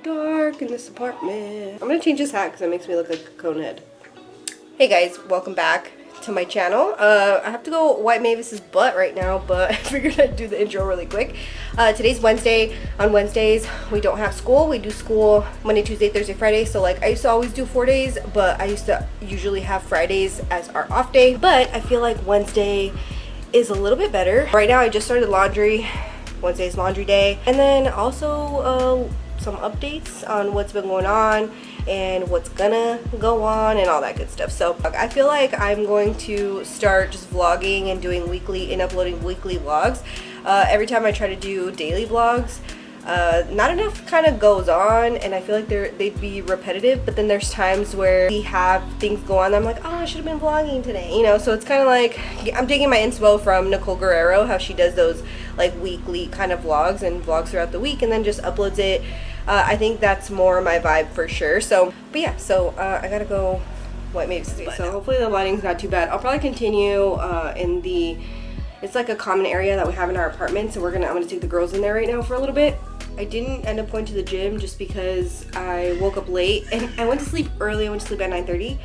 dark in this apartment. I'm gonna change this hat because it makes me look like a cone head. Hey guys, welcome back to my channel. I have to go wipe Mavis's butt right now, but I figured I'd do the intro really quick. Today's Wednesday. On Wednesdays, we don't have school. We do school Monday, Tuesday, Thursday, Friday. So like I used to always do 4 days, but I used to usually have Fridays as our off day. But I feel like Wednesday is a little bit better. Right now I just started laundry. Wednesday's laundry day. And then also some updates on what's been going on and what's gonna go on and all that good stuff. So I feel like I'm going to start just vlogging and doing weekly and uploading weekly vlogs. Every time I try to do daily vlogs, not enough kind of goes on, and I feel like they'd be repetitive. But then there's times where we have things go on, I'm like, oh, I should have been vlogging today, you know. So it's kind of like I'm taking my inspo from Nicole Guerrero, how she does those like weekly kind of vlogs and vlogs throughout the week and then just uploads it. I think that's more my vibe for sure. So but yeah, so I gotta go wipe Mavis's butt. So hopefully the lighting's not too bad. I'll probably continue in the, it's like a common area that we have in our apartment, so I'm gonna take the girls in there right now for a little bit. I didn't end up going to the gym just because I woke up late and I went to sleep early. I went to sleep at 9:30.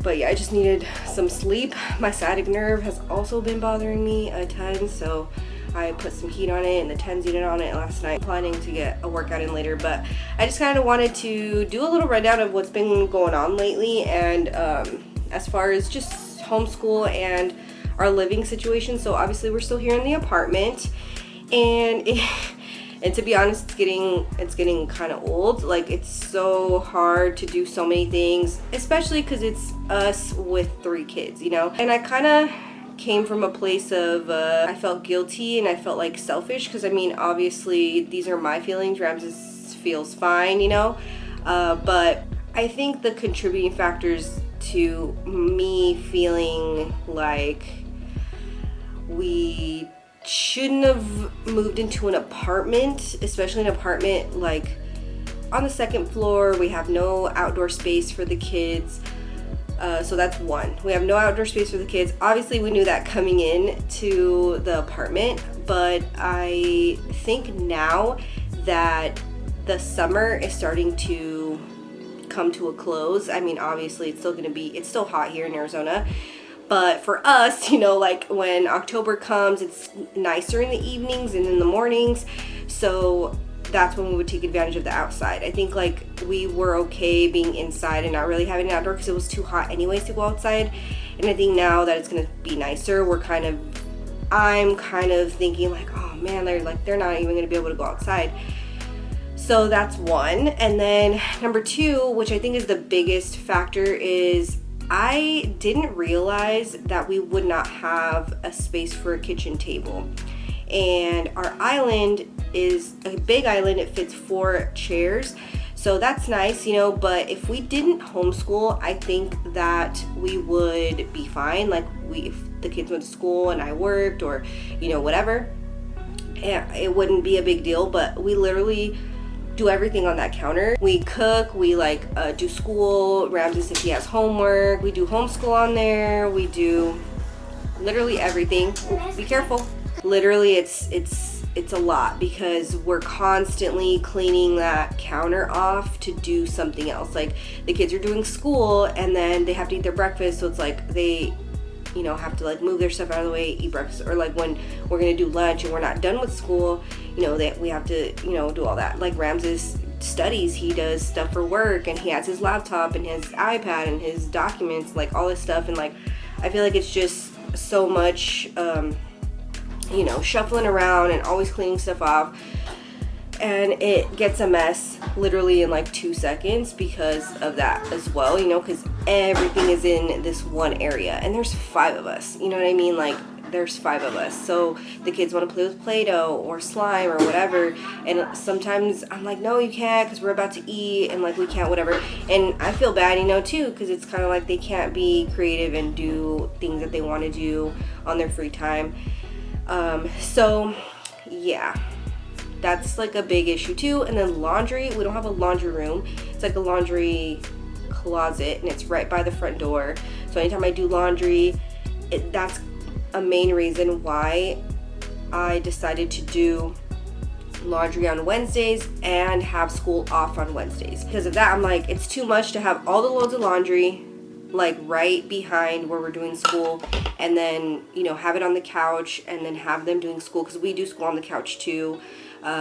But yeah, I just needed some sleep. My sciatic nerve has also been bothering me a ton, so I put some heat on it and the TENS unit on it last night. I'm planning to get a workout in later, but I just kind of wanted to do a little rundown of what's been going on lately, and as far as just homeschool and our living situation. So obviously we're still here in the apartment, and and to be honest, it's getting kind of old. Like, it's so hard to do so many things, especially because it's us with 3 kids, you know. And I kind of came from a place of I felt guilty and I felt like selfish, because I mean, obviously these are my feelings. Ramses feels fine, you know. But I think the contributing factors to me feeling like we shouldn't have moved into an apartment, especially an apartment like on the 2nd floor. We have no outdoor space for the kids. So that's one. We have no outdoor space for the kids. Obviously, we knew that coming in to the apartment, but I think now that the summer is starting to come to a close, I mean, obviously it's still hot here in Arizona, but for us, you know, like when October comes, it's nicer in the evenings and in the mornings. So that's when we would take advantage of the outside. I think like we were okay being inside and not really having an outdoor because it was too hot anyways to go outside. And I think now that it's gonna be nicer, I'm kind of thinking like, oh man, they're not even gonna be able to go outside. So that's one. And then number 2, which I think is the biggest factor, is I didn't realize that we would not have a space for a kitchen table. And our island is a big island. It fits 4 chairs, so that's nice, you know. But if we didn't homeschool, I think that we would be fine. Like, if the kids went to school and I worked, or you know, whatever, it wouldn't be a big deal. But we literally do everything on that counter. We cook, we like do school, Ramses if he has homework, we do homeschool on there, we do literally everything. Ooh, be careful. Literally it's a lot, because we're constantly cleaning that counter off to do something else. Like, the kids are doing school and then they have to eat their breakfast, so it's like they, you know, have to like move their stuff out of the way, eat breakfast. Or like when we're gonna do lunch and we're not done with school, you know, that we have to, you know, do all that. Like Ramses studies, he does stuff for work, and he has his laptop and his iPad and his documents, like all this stuff. And like, I feel like it's just so much you know, shuffling around and always cleaning stuff off, and it gets a mess literally in like 2 seconds because of that as well, you know, because everything is in this one area, and there's 5 of us, you know what I mean? Like, there's 5 of us, so the kids want to play with Play-Doh or slime or whatever, and sometimes I'm like, no, you can't, because we're about to eat, and like we can't, whatever. And I feel bad, you know, too, because it's kind of like they can't be creative and do things that they want to do on their free time. So yeah, that's like a big issue too. And then laundry, we don't have a laundry room. It's like a laundry closet, and it's right by the front door. So anytime I do laundry, that's a main reason why I decided to do laundry on Wednesdays and have school off on Wednesdays. Because of that, I'm like, it's too much to have all the loads of laundry like right behind where we're doing school, and then, you know, have it on the couch and then have them doing school, because we do school on the couch too,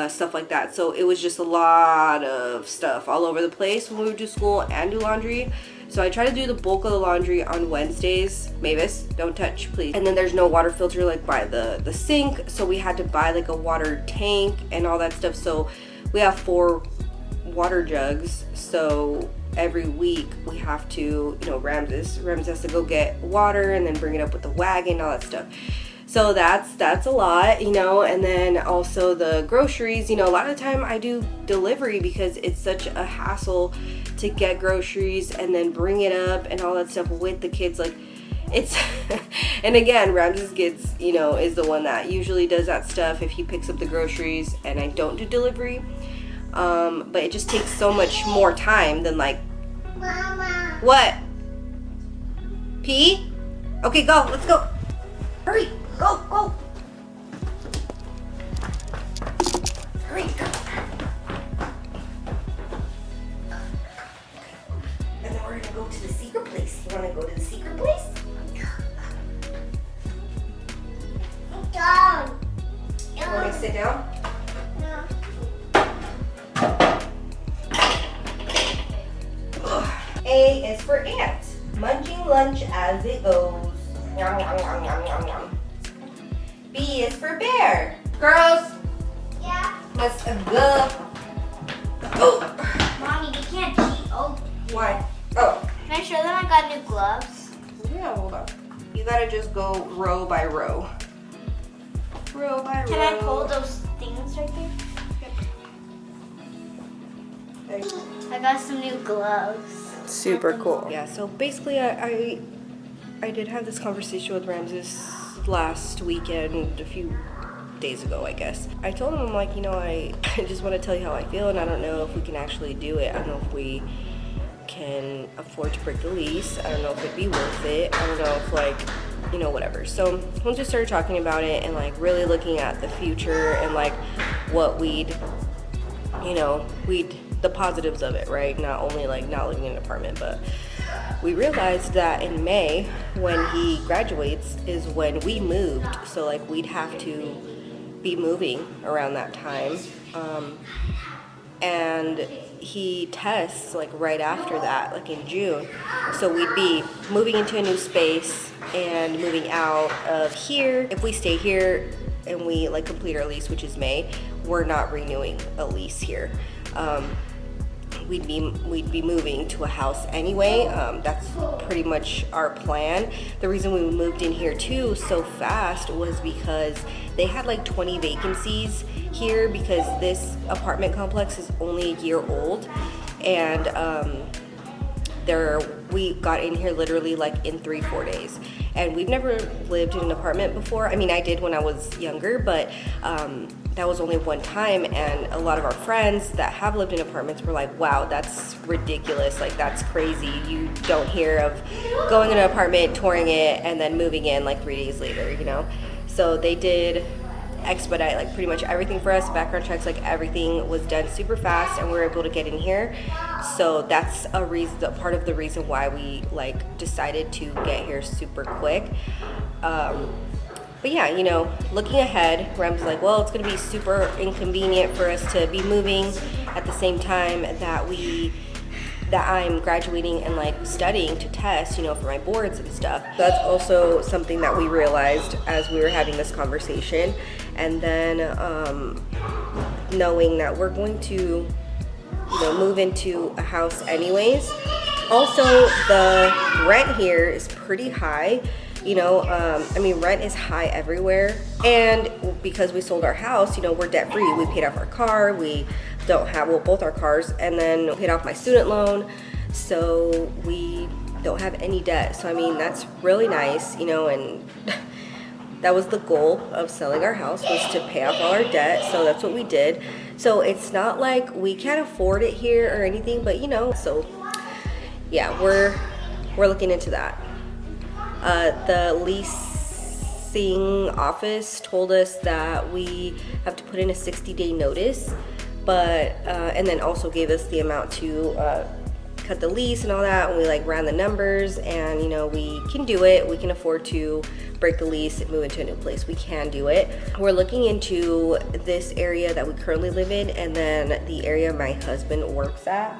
stuff like that. So it was just a lot of stuff all over the place when we would do school and do laundry. So I try to do the bulk of the laundry on Wednesdays. Mavis, don't touch, please. And then there's no water filter like by the sink, so we had to buy like a water tank and all that stuff. So we have 4 water jugs, so every week we have to, you know, Rams has to go get water and then bring it up with the wagon, all that stuff. So that's a lot, you know. And then also the groceries, you know, a lot of the time I do delivery because it's such a hassle to get groceries and then bring it up and all that stuff with the kids. Like, it's and again, Ramses gets, you know, is the one that usually does that stuff if he picks up the groceries and I don't do delivery. But it just takes so much more time than like, Mama. What? Pee? Okay, go, let's go. Hurry, go. Hurry, go. And then we're gonna go to the secret place. You wanna go to the secret place? Down. You want me to sit down? No. A is for ant, munching lunch as it goes. Yum, yum, yum, yum, yum, yum. B is for bear. Girls, Yeah. let's go. Oh, Mommy, you can't cheat. Oh. why? Oh, Can I show them I got new gloves? yeah, hold on. You gotta just go row by row. Row by row. Can I hold those things right there? There you go. I got some new gloves. Super cool. Yeah, so basically I did have this conversation with Ramses last weekend, a few days ago, I guess. I told him, I'm like, you know, I just want to tell you how I feel, and I don't know if we can actually do it. I don't know if we can afford to break the lease. I don't know if it'd be worth it. I don't know if, like, you know, whatever. So we just started talking about it and like really looking at the future and like what we'd, you know, the positives of it, right? Not only like not living in an apartment, but we realized that in May, when he graduates, is when we moved. So like we'd have to be moving around that time. And he tests like right after that, like in June. So we'd be moving into a new space and moving out of here. If we stay here and we like complete our lease, which is May, we're not renewing a lease here. We'd be moving to a house anyway. That's pretty much our plan. The reason we moved in here too so fast was because they had like 20 vacancies here, because this apartment complex is only a year old, and we got in here literally like in 3-4 days. And we've never lived in an apartment before. I mean, I did when I was younger, but that was only one time. And a lot of our friends that have lived in apartments were like, wow, that's ridiculous. Like, that's crazy. You don't hear of going in an apartment, touring it, and then moving in like 3 days later, you know? So they did expedite like pretty much everything for us. Background checks, like everything was done super fast, and we were able to get in here. So that's part of the reason why we like decided to get here super quick. But yeah, you know, looking ahead, Rem's like, well, it's gonna be super inconvenient for us to be moving at the same time that I'm graduating and like studying to test, you know, for my boards and stuff. That's also something that we realized as we were having this conversation. And then knowing that we're going to, you know, move into a house anyways. Also, the rent here is pretty high. You know, I mean, rent is high everywhere. And because we sold our house, you know, we're debt free. We paid off our car. We don't have, well, both our cars, and then paid off my student loan. So we don't have any debt. So, I mean, that's really nice, you know, and that was the goal of selling our house, was to pay off all our debt. So that's what we did. So it's not like we can't afford it here or anything, but you know, so yeah, we're looking into that. The lease leasing office told us that we have to put in a 60-day notice, but and then also gave us the amount to cut the lease and all that, and we like ran the numbers, and you know, we can do it. We can afford to break the lease and move into a new place. We can do it. We're looking into this area that we currently live in, and then the area my husband works at,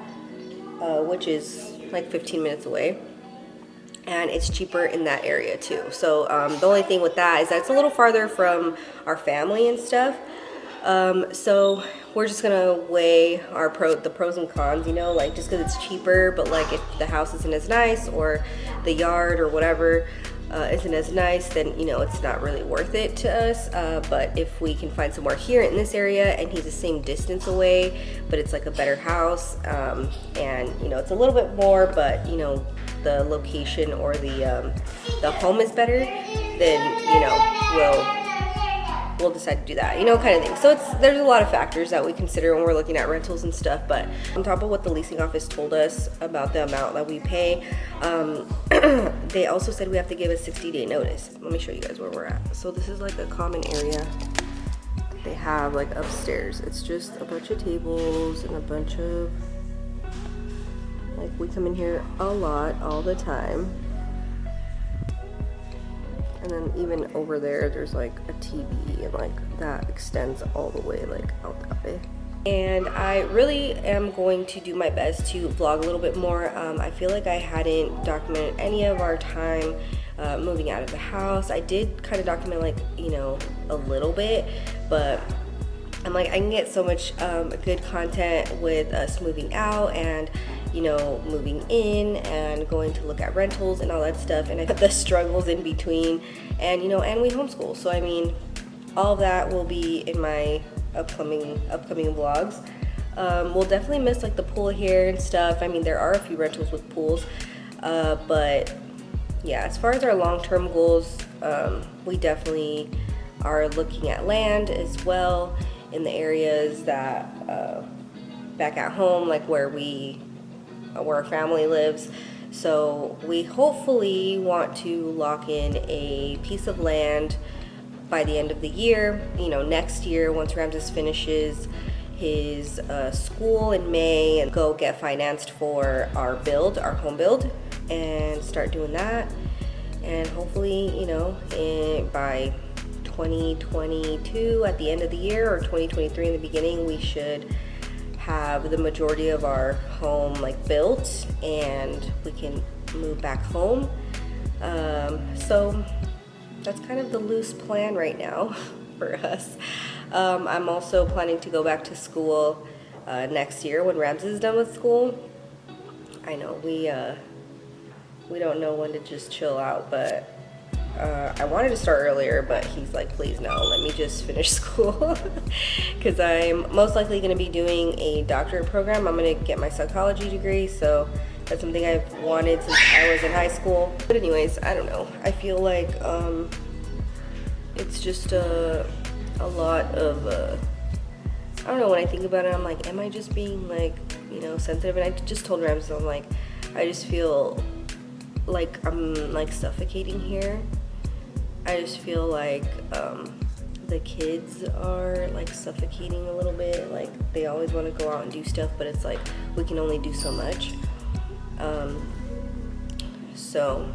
which is like 15 minutes away, and it's cheaper in that area too. So the only thing with that is that it's a little farther from our family and stuff. So we're just gonna weigh the pros and cons, you know, like just because it's cheaper, but like if the house isn't as nice or the yard or whatever isn't as nice, then you know it's not really worth it to us. But if we can find somewhere here in this area and he's the same distance away, but it's like a better house, and you know it's a little bit more, but you know the location or the home is better, then you know we'll decide to do that, you know, kind of thing. So there's a lot of factors that we consider when we're looking at rentals and stuff. But on top of what the leasing office told us about the amount that we pay, they also said we have to give a 60-day notice. Let me show you guys where we're at. So this is like a common area they have like upstairs. It's just a bunch of tables and a bunch of, like, we come in here a lot all the time. And then even over there, there's like a TV, and like that extends all the way like out that way. And I really am going to do my best to vlog a little bit more. I feel like I hadn't documented any of our time moving out of the house. I did kind of document, like, you know, a little bit, but I'm like, I can get so much good content with us moving out and, you know, moving in and going to look at rentals and all that stuff, and I put the struggles in between, and you know, and we homeschool. So I mean, all of that will be in my upcoming vlogs. We'll definitely miss like the pool here and stuff. I mean, there are a few rentals with pools, but yeah, as far as our long-term goals, we definitely are looking at land as well in the areas that back at home, like where our family lives. So we hopefully want to lock in a piece of land by the end of the year, you know, next year, once Ramses finishes his school in May, and go get financed for our home build, and start doing that. And hopefully, you know, by 2022 at the end of the year, or 2023 in the beginning, we should have the majority of our home like built, and we can move back home. So that's kind of the loose plan right now for us. I'm also planning to go back to school next year when Ramses is done with school. I know we don't know when to just chill out, but I wanted to start earlier, but he's like, please no, let me just finish school. Because I'm most likely going to be doing a doctorate program. I'm going to get my psychology degree, so that's something I've wanted since I was in high school. But anyways, I don't know. I feel like it's just a lot of, I don't know, when I think about it, I'm like, am I just being like, you know, sensitive? And I just told Ramses, I'm like, I just feel like I'm like suffocating here. I just feel like the kids are like suffocating a little bit. Like they always want to go out and do stuff, but it's like we can only do so much. So,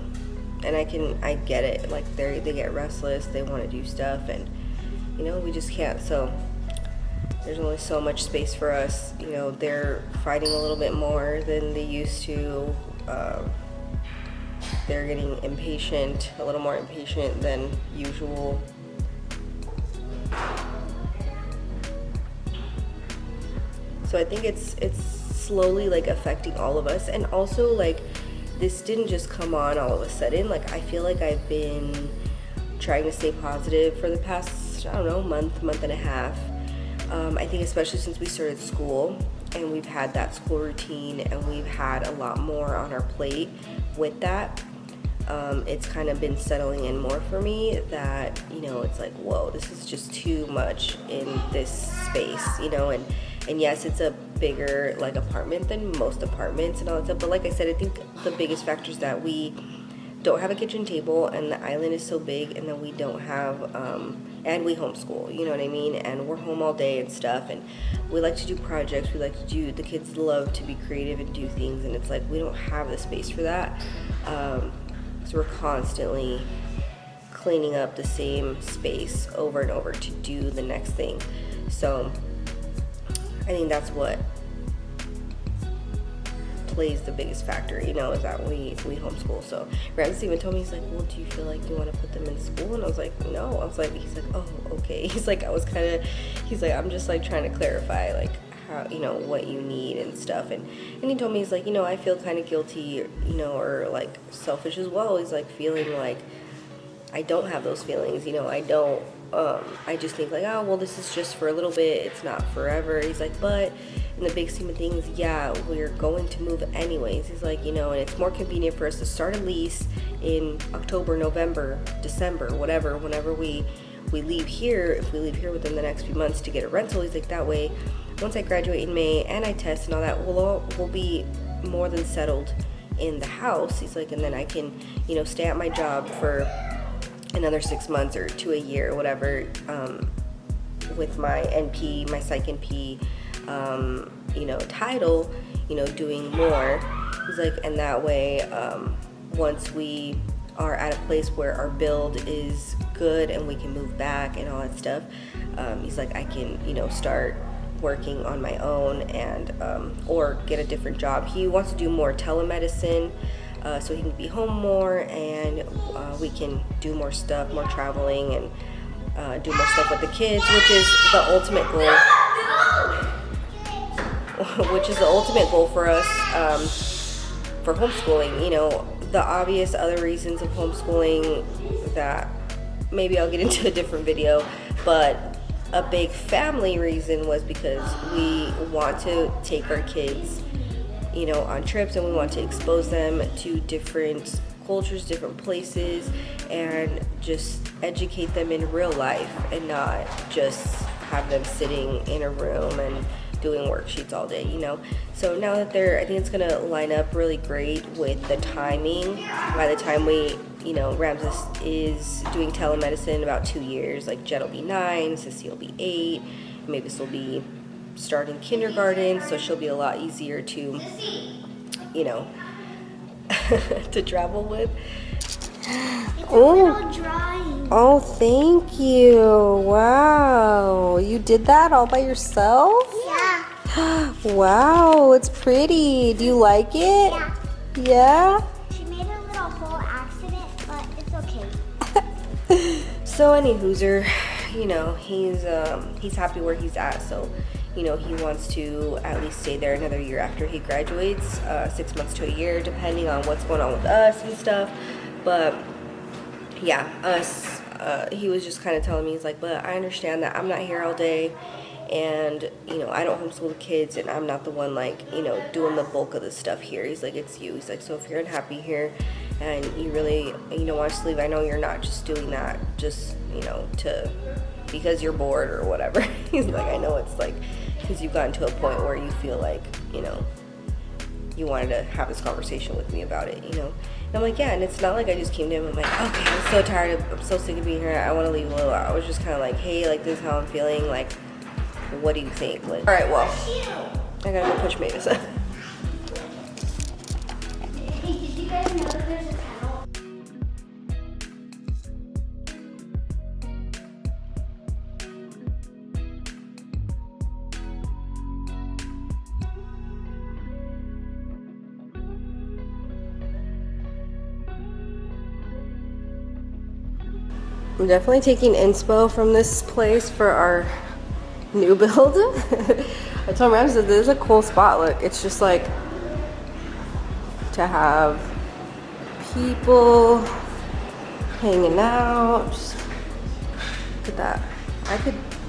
and I get it. Like they get restless, they want to do stuff, and you know, we just can't. So there's only so much space for us. You know, they're fighting a little bit more than they used to. They're getting impatient, a little more impatient than usual. So I think it's slowly like affecting all of us. And also, like, this didn't just come on all of a sudden. Like, I feel like I've been trying to stay positive for the past, I don't know, month and a half. I think especially since we started school and we've had that school routine and we've had a lot more on our plate with that. It's kind of been settling in more for me that, you know, it's like, whoa, this is just too much in this space, you know, and yes, it's a bigger like apartment than most apartments and all that stuff, but like I said, I think the biggest factor is that we don't have a kitchen table, and the island is so big, and then we don't have and we homeschool, you know what I mean, and we're home all day and stuff, and we like to do projects, we like to do, the kids love to be creative and do things, and it's like we don't have the space for that. So we're constantly cleaning up the same space over and over to do the next thing. So I think that's what plays the biggest factor, you know, is that we homeschool. So Ramsey even told me, he's like, well, do you feel like you want to put them in school? And I was like, no. I was like, he's like, oh, okay. He's like, I was kind of, he's like, I'm just like trying to clarify like how, you know, what you need and stuff. And he told me, he's like, you know, I feel kind of guilty, you know, or like selfish as well. He's like feeling like I don't have those feelings, you know, I don't, I just think like, oh, well, this is just for a little bit, it's not forever. He's like, but in the big scheme of things, yeah, we're going to move anyways. He's like, you know, and it's more convenient for us to start a lease in October, November, December, whatever, whenever we leave here, if we leave here within the next few months to get a rental. He's like, that way, once I graduate in May and I test and all that, we'll be more than settled in the house. He's like, and then I can, you know, stay at my job for another 6 months or to a year or whatever, with my NP, my psych NP, you know, title, you know, doing more. He's like, and that way, once we are at a place where our build is good and we can move back and all that stuff, he's like, I can, you know, start working on my own and or get a different job. He wants to do more telemedicine, so he can be home more, and we can do more stuff, more traveling, and do more stuff with the kids, which is the ultimate goal. Which is the ultimate goal for us, for homeschooling. You know, the obvious other reasons of homeschooling that maybe I'll get into a different video, but a big family reason was because we want to take our kids, you know, on trips, and we want to expose them to different cultures, different places, and just educate them in real life and not just have them sitting in a room and doing worksheets all day, you know. So now that I think it's gonna line up really great with the timing. By the time we, you know, Ramses is doing telemedicine in about 2 years, like Jet will be 9, Sissy will be 8, maybe this will be starting kindergarten, so she'll be a lot easier to, you know, to travel with. Oh, thank you. Wow, you did that all by yourself? Yeah. Wow, it's pretty. Do you like it? Yeah. Yeah? She made a little whole accident, but it's okay. So any hooser, you know, he's happy where he's at, so you know, he wants to at least stay there another year after he graduates, 6 months to a year, depending on what's going on with us and stuff. But yeah, he was just kind of telling me, he's like, but I understand that I'm not here all day, and you know, I don't homeschool the kids, and I'm not the one, like, you know, doing the bulk of the stuff here. He's like, it's you. He's like, so if you're unhappy here and you really, you know, want to leave, I know you're not just doing that just, you know, because you're bored or whatever. He's like, I know it's like because you've gotten to a point where you feel like, you know, you wanted to have this conversation with me about it, you know. And I'm like, yeah, and it's not like I just came to him and I'm like, okay, I'm so tired, I'm so sick of being here, I want to leave. I was just kind of like, hey, like, this is how I'm feeling, like, what do you think? Like, all right, well, I gotta go push tomatoes. Hey, did you guys know that there's a tunnel? I'm definitely taking inspo from this place for our new build. I told Rams that this is a cool spot. Look, it's just like to have people hanging out. Just look at that.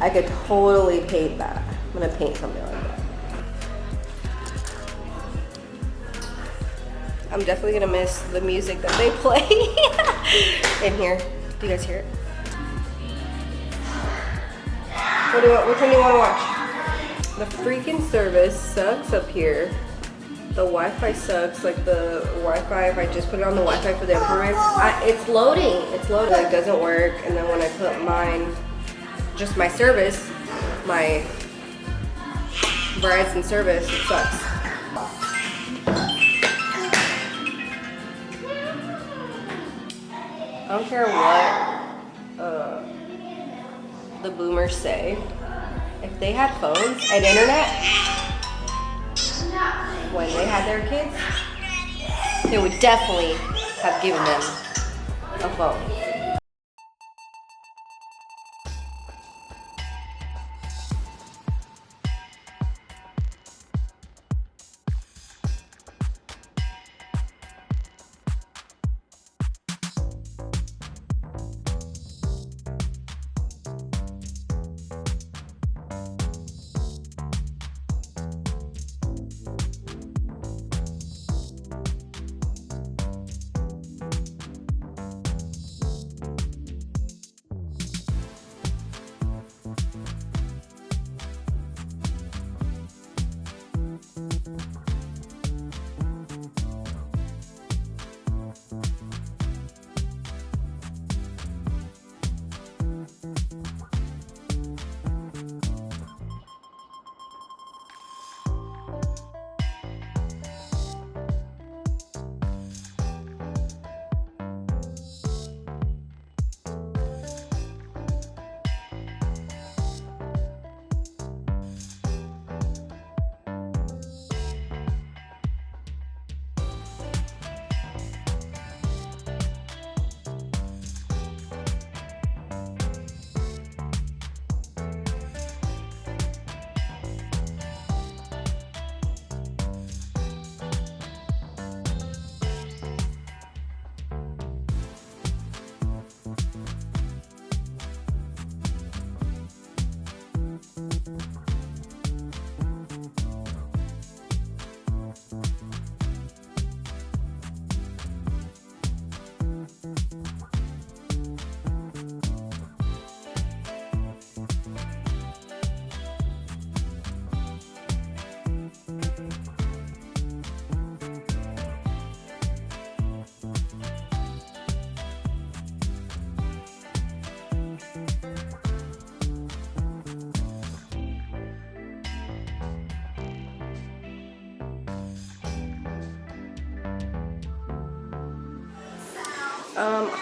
I could totally paint that. I'm gonna paint something like that. I'm definitely gonna miss the music that they play in here. Do you guys hear it? Which one do you want to watch? The freaking service sucks up here. The Wi-Fi sucks. Like the Wi-Fi, if I just put it on the Wi-Fi for the infrared, it's loading. It's loading. Like doesn't work. And then when I put mine, just my service, my Verizon service, it sucks. I don't care what the boomers say. If they had phones and internet when they had their kids, they would definitely have given them a phone.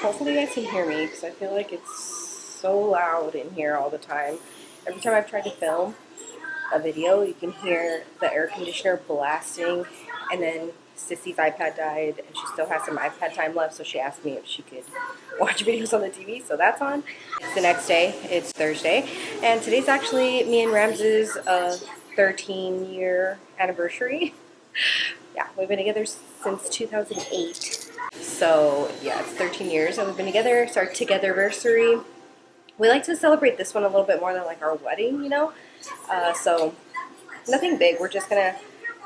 Hopefully you guys can hear me because I feel like it's so loud in here all the time. Every time I've tried to film a video, you can hear the air conditioner blasting, and then Sissy's iPad died and she still has some iPad time left, so she asked me if she could watch videos on the TV, so that's on. It's the next day, it's Thursday, and today's actually me and Rams's 13-year anniversary. Yeah, we've been together since 2008. So yeah, it's 13 years that we've been together. It's our togetherversary. We like to celebrate this one a little bit more than like our wedding, you know? So nothing big. We're just gonna,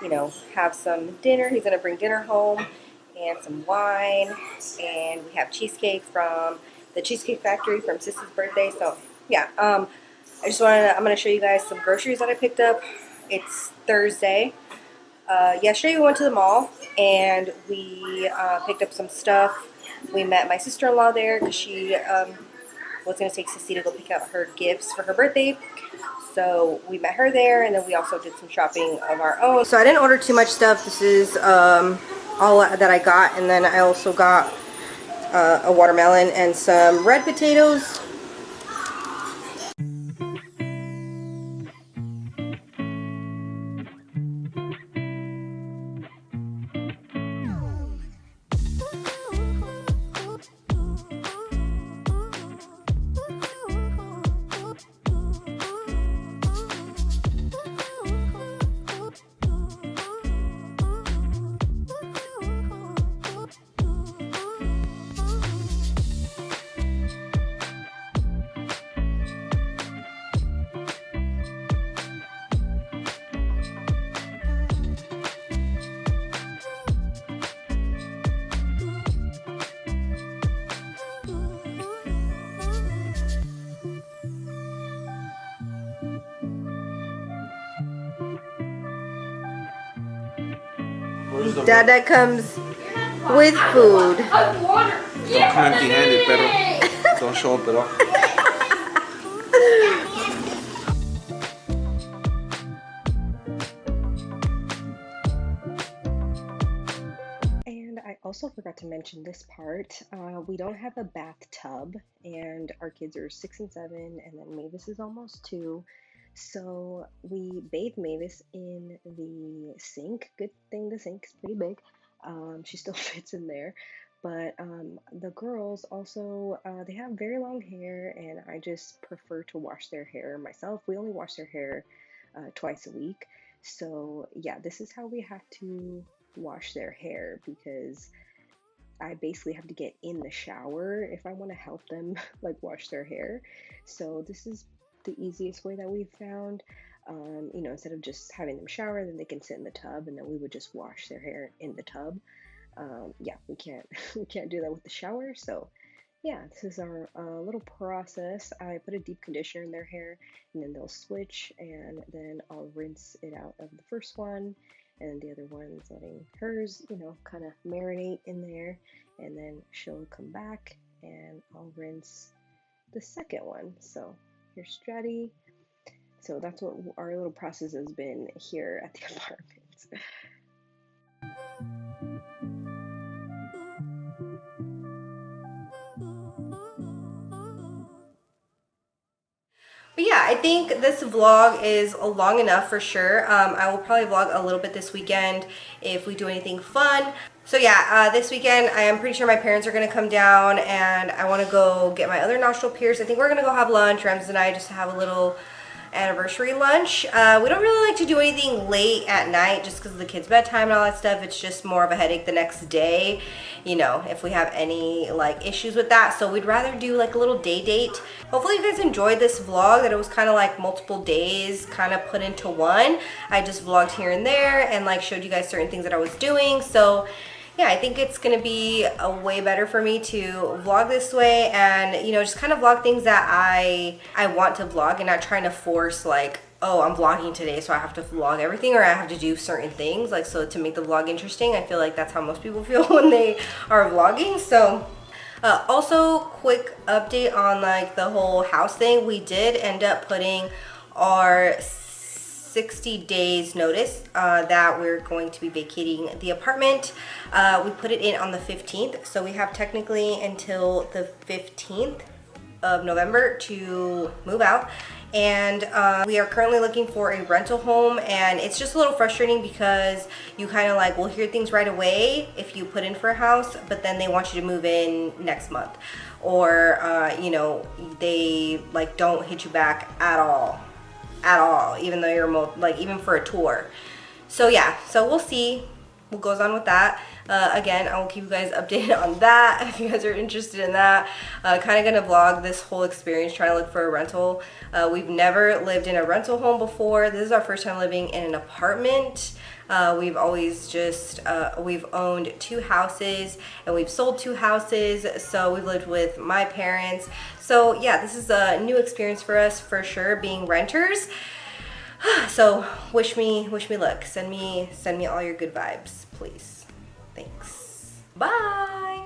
you know, have some dinner. He's gonna bring dinner home and some wine. And we have cheesecake from the Cheesecake Factory from Sissy's birthday. So yeah, I'm gonna show you guys some groceries that I picked up. It's Thursday. Yesterday we went to the mall and we picked up some stuff. We met my sister-in-law there because she was going to take Sissy to go pick out her gifts for her birthday. So we met her there, and then we also did some shopping of our own. So I didn't order too much stuff. This is all that I got, and then I also got a watermelon and some red potatoes. Dada comes with food. Don't come empty-handed, pero don't show up at all. And I also forgot to mention this part. We don't have a bathtub, and our kids are 6 and 7, and then Mavis is almost 2. So we bathe Mavis in the sink. Good thing the sink's pretty big. She still fits in there. But the girls also, they have very long hair, and I just prefer to wash their hair myself. We only wash their hair twice a week. So yeah, this is how we have to wash their hair, because I basically have to get in the shower if I want to help them like wash their hair. So this is the easiest way that we've found. You know, instead of just having them shower, then they can sit in the tub, and then we would just wash their hair in the tub. Yeah, we can't do that with the shower. So yeah, this is our little process. I put a deep conditioner in their hair, and then they'll switch, and then I'll rinse it out of the first one, and the other one's letting hers, you know, kind of marinate in there, and then she'll come back, and I'll rinse the second one. So here's Stratty. So that's what our little process has been here at the apartment. But yeah, I think this vlog is long enough for sure. I will probably vlog a little bit this weekend if we do anything fun. So yeah, this weekend I am pretty sure my parents are going to come down, and I want to go get my other nostril pierced. I think we're going to go have lunch, Ramses and I, just to have a little anniversary lunch. We don't really like to do anything late at night just because of the kids' bedtime and all that stuff. It's just more of a headache the next day, you know, if we have any like issues with that. So we'd rather do like a little day date. Hopefully you guys enjoyed this vlog, that it was kind of like multiple days kind of put into one. I just vlogged here and there and like showed you guys certain things that I was doing. So yeah, I think it's gonna be a way better for me to vlog this way, and you know, just kind of vlog things that I want to vlog, and not trying to force like, oh, I'm vlogging today so I have to vlog everything, or I have to do certain things, like, so to make the vlog interesting. I feel like that's how most people feel when they are vlogging. So also quick update on like the whole house thing. We did end up putting our 60 days notice that we're going to be vacating the apartment. We put it in on the 15th, so we have technically until the 15th of November to move out. And we are currently looking for a rental home, and it's just a little frustrating because you kind of like will hear things right away if you put in for a house, but then they want you to move in next month, or you know, they like don't hit you back at all, even though you're like, even for a tour. So yeah, so we'll see what goes on with that. Again, I will keep you guys updated on that if you guys are interested in that. Kind of gonna vlog this whole experience trying to look for a rental. We've never lived in a rental home before. This is our first time living in an apartment. We've always just, we've owned 2 houses, and we've sold 2 houses. So we've lived with my parents. So yeah, this is a new experience for us for sure, being renters. So wish me luck. Send me all your good vibes, please. Thanks. Bye.